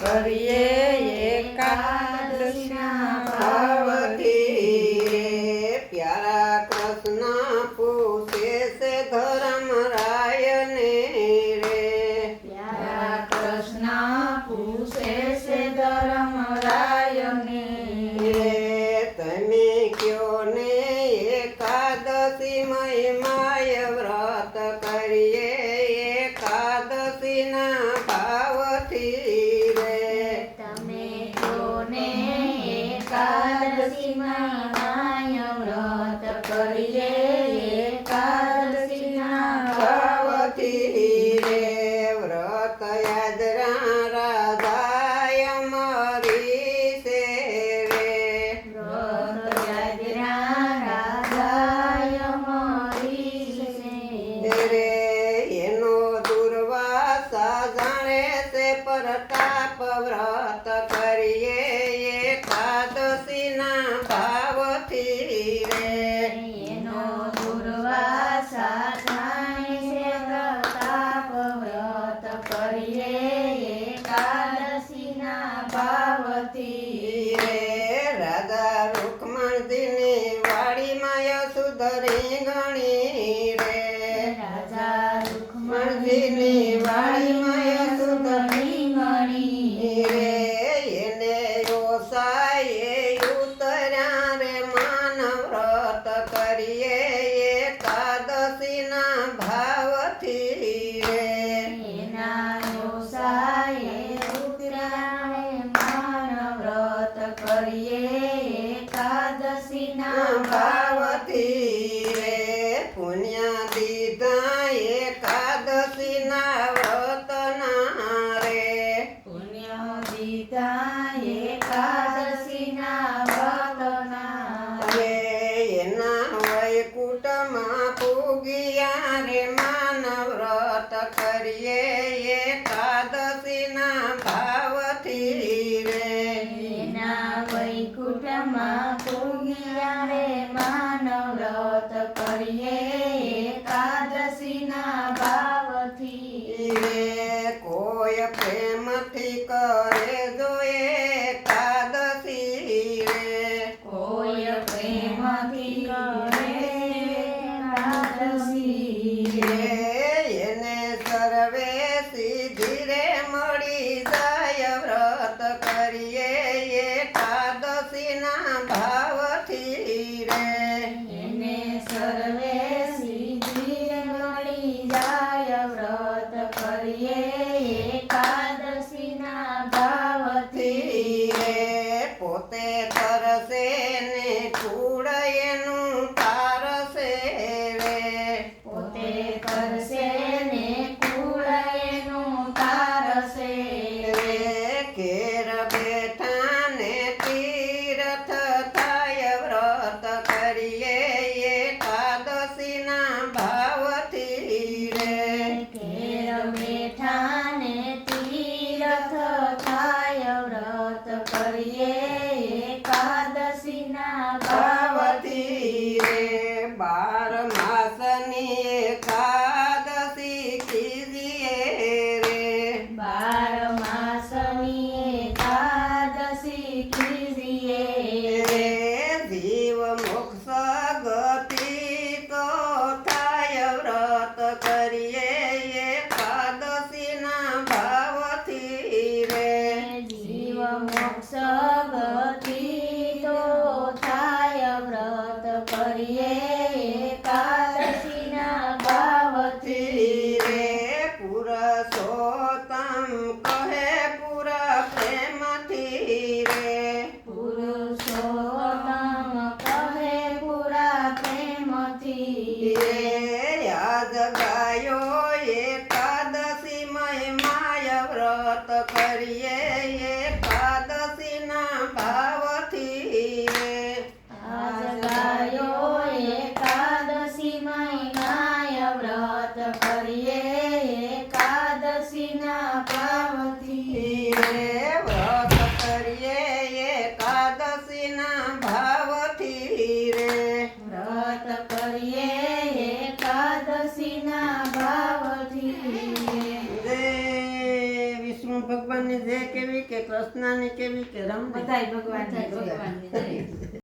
કરીએ એકાદશીના ભાવથી રે પ્યારા કૃષ્ણ પૂછે છે ધર્મરાયને રે પ્યારા કૃષ્ણ પૂછે છે ધર્મરાયને રે તમે કયો ને એકાદશી મહિમાય વ્રત કરીએ એકાદશીના ભાવથી રે તમે કોને એકાદશીમાં માય વ્રત કરીએ એકાદશીના ભાવથી રે વ્રત યાદરા રાધાય મરી છે રે વ્રત યાદરા રાધાય મરી છે રે એનો દુર્વાસા જાણે છે પરતાપ વ્રત કરીએ એકાદશીના ભાવથી રે એનો દુર્વાસા થાય છે પ્રતાપ વ્રત કરીએ એકાદશીના ભાવથી રે રાધા રૂકમણજીની વાડીમાં યશોધરી ગણી રે રાજા રૂકમણજીની વાડીમાં યશોધરી ગણી રે એને યોસાએ ઉતર્યા રે માન વ્રત કરીએ એકાદશીના ભાવથી રે એના યોસાએ ઉતરાણે માન વ્રત કરીએ એકાદશીના ભાવથી રે પુણ્ય દીધા એકાદશીના વ્રતના રે પુણ્ય દીધા એકાદશીના વ્રતના રે એના વૈકુંઠમાં પૂગ્યા રે માન વ્રત કરીએ એકાદશીના ભાવથી રે એના વૈકુંઠમાં પૂગ્યા રે માન વ્રત કરીએ એકાદશીના ભાવથી રે કોઈ પ્રેમથી કરે જો એકાદશી રે કોઈ પ્રેમથી કરે એકાદશી રે એને સર્વે સિદ્ધિ રે મળી જાય વ્રત કરીએ એકાદશીના ભાવથી રે એને સર્વે સિદ્ધિ મળી જાય વ્રત કરીએ એકાદશીના ભાવથી રે પોતે તરસે ને કુળ એનું તારસે રે પોતે કરશે ને કુળ એનું તારશે રે ઘેર બેઠા ને તીર્થ થાય વ્રત કરીએ એકાદશીના ભાવથી રે ઘેર બેઠા ને તીર્થ થાય વ્રત કરીએ એકાદશીના ભાવથી ભાવથી રે 12 માસની એકાદશી કીજીએ રે 12 માસની એકાદશી કીજીએ રે જીવ મોક્ષ ગતિ તો થાય વ્રત કરીએ એકાદશીના ભાવથી રે જીવ મોક્ષ ગતિ તો થાય વ્રત કરીએ એકાદશીના ભાવથી રે પુરુષોત્તમ કહે પૂરા પ્રેમથી રે પુરુષોત્તમ કહે પૂરા પ્રેમથી રે યાદ ગાયો એકાદશી મહિમાય વ્રત કરીએ એકાદશીના ભાવથી રે આજ ગાયો એકાદશી મહિનાય વ્રત કરીએ એકાદશીના ભાવથી રે વ્રત કરીએ એકાદશીના ભાવથી રે વ્રત કરીએ એકાદશીના ભાવથી જય વિષ્ણુ ભગવાનની જય કેવી કે કૃષ્ણની કેવી કે રમવી બધાય ભગવાનની બધાય જય. ભગવાનની જય.